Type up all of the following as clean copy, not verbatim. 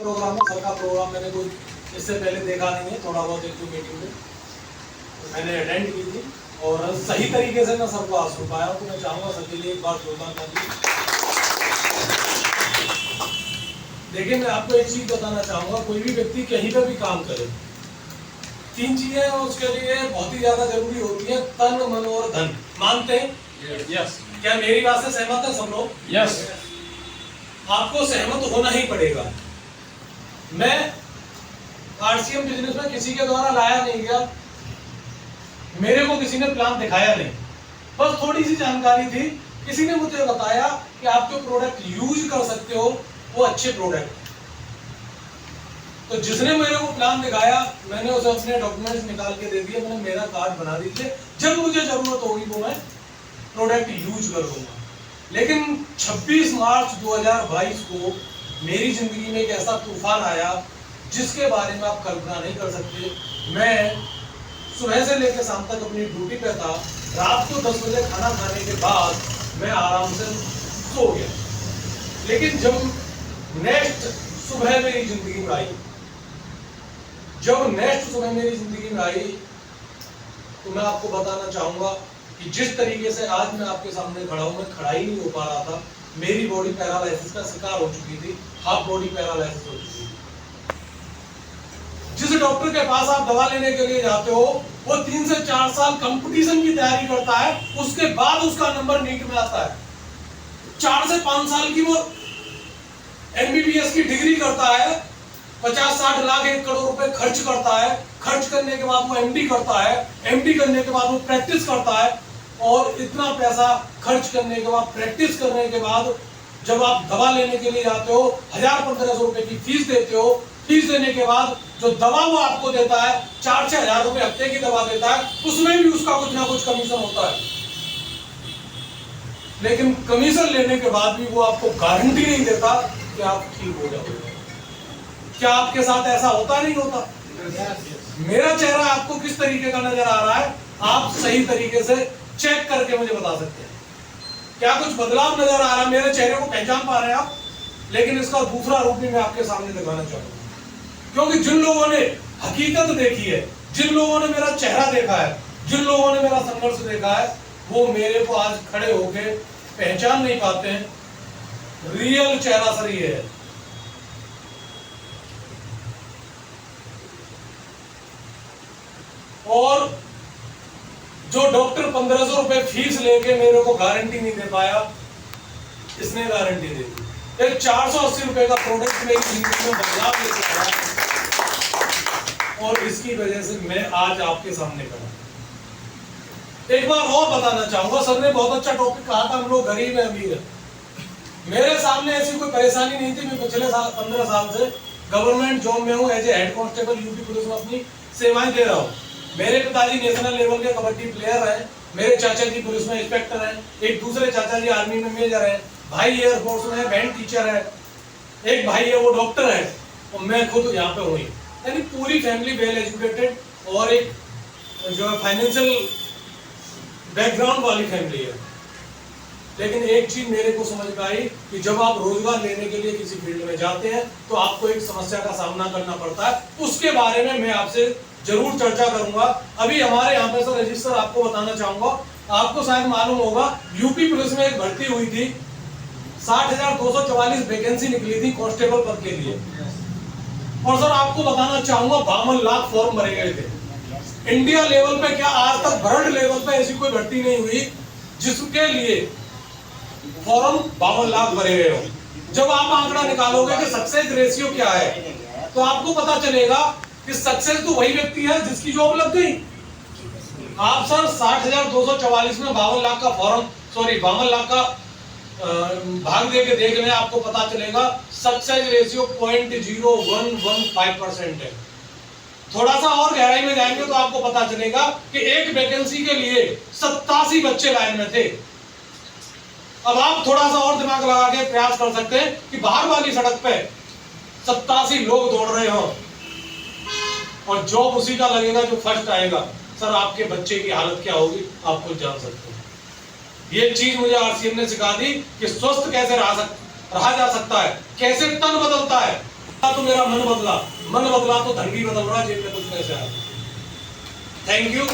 Programme है, sir का programme मैंने कोई इससे पहले देखा नहीं है, थोड़ा बहुत एक दो मीटिंग में तो मैंने अटेंड की थी और सही तरीके से मैं सर को आज सुन पाया हूँ। तो मैं चाहूँगा सर के लिए एक बार जोरदार ताली। देखिए, मैं आपको एक चीज बताना चाहूँगा, कोई भी व्यक्ति कहीं पर भी काम करे, तीन चीजें उसके लिए बहुत ही ज्यादा जरूरी होती है, तन, मन और धन। मानते हैं? यस। क्या मेरी बात से सहमत है सब लोग? यस। आपको सहमत होना ही पड़ेगा। मैं आरसीएम बिजनेस में किसी के द्वारा लाया नहीं गया, मेरे को किसी ने प्लान दिखाया नहीं, बस थोड़ी सी जानकारी थी, किसी ने मुझे बताया कि आप जो प्रोडक्ट यूज कर सकते हो वो अच्छे प्रोडक्ट। तो जिसने मेरे को प्लान दिखाया, मैंने उसे अपने डॉक्यूमेंट्स निकाल के दे दिए, मैंने मेरा कार्ड बना दीजिए, जब मुझे जरूरत होगी वो मैं प्रोडक्ट यूज कर लूंगा। लेकिन 26 मार्च 2022 को मेरी जिंदगी में एक ऐसा तूफान आया जिसके बारे में आप कल्पना नहीं कर सकते। मैं सुबह से लेकर शाम तक अपनी ड्यूटी पे था, रात को 10 बजे खाना खाने के बाद मैं आराम से सो गया। लेकिन जब नेक्स्ट सुबह मेरी जिंदगी में आई, तो मैं आपको बताना चाहूंगा कि जिस तरीके से आज मैं आपके सामने खड़ा हूं, मैं खड़ा ही नहीं हो पा रहा था। मेरी बॉडी पैरालिसिस का शिकार हो चुकी थी, हाफ बॉडी पैरालिसिस हो चुकी थी। जिस डॉक्टर के पास आप दवा लेने के लिए जाते हो, वो 3 से 4 साल कंपटीशन की तैयारी करता है, उसके बाद उसका नंबर नीट में आता है। 4 से 5 साल की वो एमबीबीएस की डिग्री करता है, 50-60 लाख 1 करोड़ रुपए खर्च करता है। खर्च करने के बाद वो एमडी करता है, एमडी करने के बाद वो प्रैक्टिस करता है, और इतना पैसा खर्च करने के बाद, प्रैक्टिस करने के बाद जब आप दवा लेने के लिए जाते हो, 1000-1500 रुपए की फीस देते हो। फीस देने के बाद जो दवा वो आपको देता है, 4-6 हजार रुपए हफ्ते की दवा देता है, उसमें भी उसका कुछ ना कुछ कमीशन होता है। लेकिन कमीशन लेने के बाद भी वो आपको गारंटी नहीं देता कि आप ठीक हो जाओगे। क्या आपके साथ ऐसा होता नहीं होता? मेरा चेहरा आपको किस तरीके का नजर आ रहा है, आप सही तरीके से चेक करके मुझे बता सकते हैं। क्या कुछ बदलाव नजर आ रहा है? मेरे चेहरे को पहचान पा रहे हैं आप? लेकिन इसका दूसरा रूप भी मैं आपके सामने दिखाना चाहूंगा, क्योंकि जिन लोगों ने हकीकत देखी है, जिन लोगों ने मेरा चेहरा देखा है, जिन लोगों ने मेरा संघर्ष देखा है, वो मेरे को आज खड़े होके पहचान नहीं पाते हैं। रियल चेहरा सर ये है। और जो डॉक्टर 1500 रुपए फीस लेके मेरे को गारंटी नहीं दे पाया, इसने गारंटी दे दी। एक 480 रुपए का प्रोडक्ट मेरी जिंदगी में बदलाव लेके आया, और इसकी वजह से मैं आज आपके सामने खड़ा। एक बार और बताना चाहूंगा, सर ने बहुत अच्छा टॉपिक कहा था, हम लोग गरीब हैं अमीर हैं। मेरे सामने ऐसी कोई परेशानी नहीं थी। मैं पिछले साल 15 साल से गवर्नमेंट जॉब में हूँ, as a head constable UP police में अपनी सेवाएं दे रहा हूँ। मेरे पिताजी नेशनल लेवल के कबड्डी प्लेयर हैं, मेरे चाचा जी पुलिस में इंस्पेक्टर हैं, एक दूसरे चाचा जी आर्मी में मेजर है, भाई एयरफोर्स में है, बैंड टीचर है, एक भाई है वो डॉक्टर है, और मैं खुद यहाँ पे हुई। यानी पूरी फैमिली वेल एजुकेटेड और एक जो फाइनेंशियल बैकग्राउंड वाली फैमिली है। लेकिन एक चीज मेरे को समझ में आई कि जब आप रोजगार लेने के लिए किसी फील्ड में जाते हैं तो आपको एक समस्या का सामना करना पड़ता है। उसके बारे में मैं आपसे जरूर चर्चा करूंगा। अभी हमारे यहाँ पे सर रजिस्टर आपको बताना चाहूंगा, आपको शायद मालूम होगा, यूपी पुलिस में एक भर्ती हुई थी, 60,244 वैकेंसी निकली थी कांस्टेबल पद के लिए, और सर आपको बताना चाहूंगा 52 लाख फॉर्म भरे गए थे। इंडिया लेवल पे क्या आज तक वर्ल्ड लेवल पे ऐसी कोई भर्ती नहीं हुई जिसके लिए फॉर्म 52 लाख भरे गए हो। जब आप आंकड़ा निकालोगे कि सक्सेस रेशियो क्या है, तो आपको पता चलेगा कि सक्सेस तो वही व्यक्ति है जिसकी जॉब लग गई। आप सर 60,244 में 52 लाख का फॉर्म, सॉरी 52 लाख का भाग दे के देख लें, आपको पता चलेगा सक्सेस रेशियो 0.0115% है। थोड़ा सा और गहराई में जाएंगे तो आपको पता चलेगा कि एक वैकेंसी के लिए 87 बच्चे लाइन में थे। अब आप थोड़ा सा और दिमाग लगा के प्रयास कर सकते हैं कि बाहर वाली सड़क पे 87 लोग दौड़ रहे हो और जॉब उसी का लगेगा जो फर्स्ट आएगा। सर आपके बच्चे की हालत क्या होगी आप खुद जान सकते हैं। ये चीज मुझे आरसीएम ने सिखा दी कि स्वस्थ कैसे रहा जा सकता है, कैसे तन बदलता है। तो मेरा मन बदला तो धन भी बदल रहा, जेब में कुछ पैसे आ गए। थैंक यू,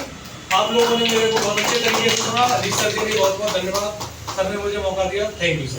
आप लोगों ने मेरे को बहुत अच्छे तरीके से सुना। अजीत सर जी भी बहुत बहुत धन्यवाद, सर ने मुझे मौका दिया। Thank you sir.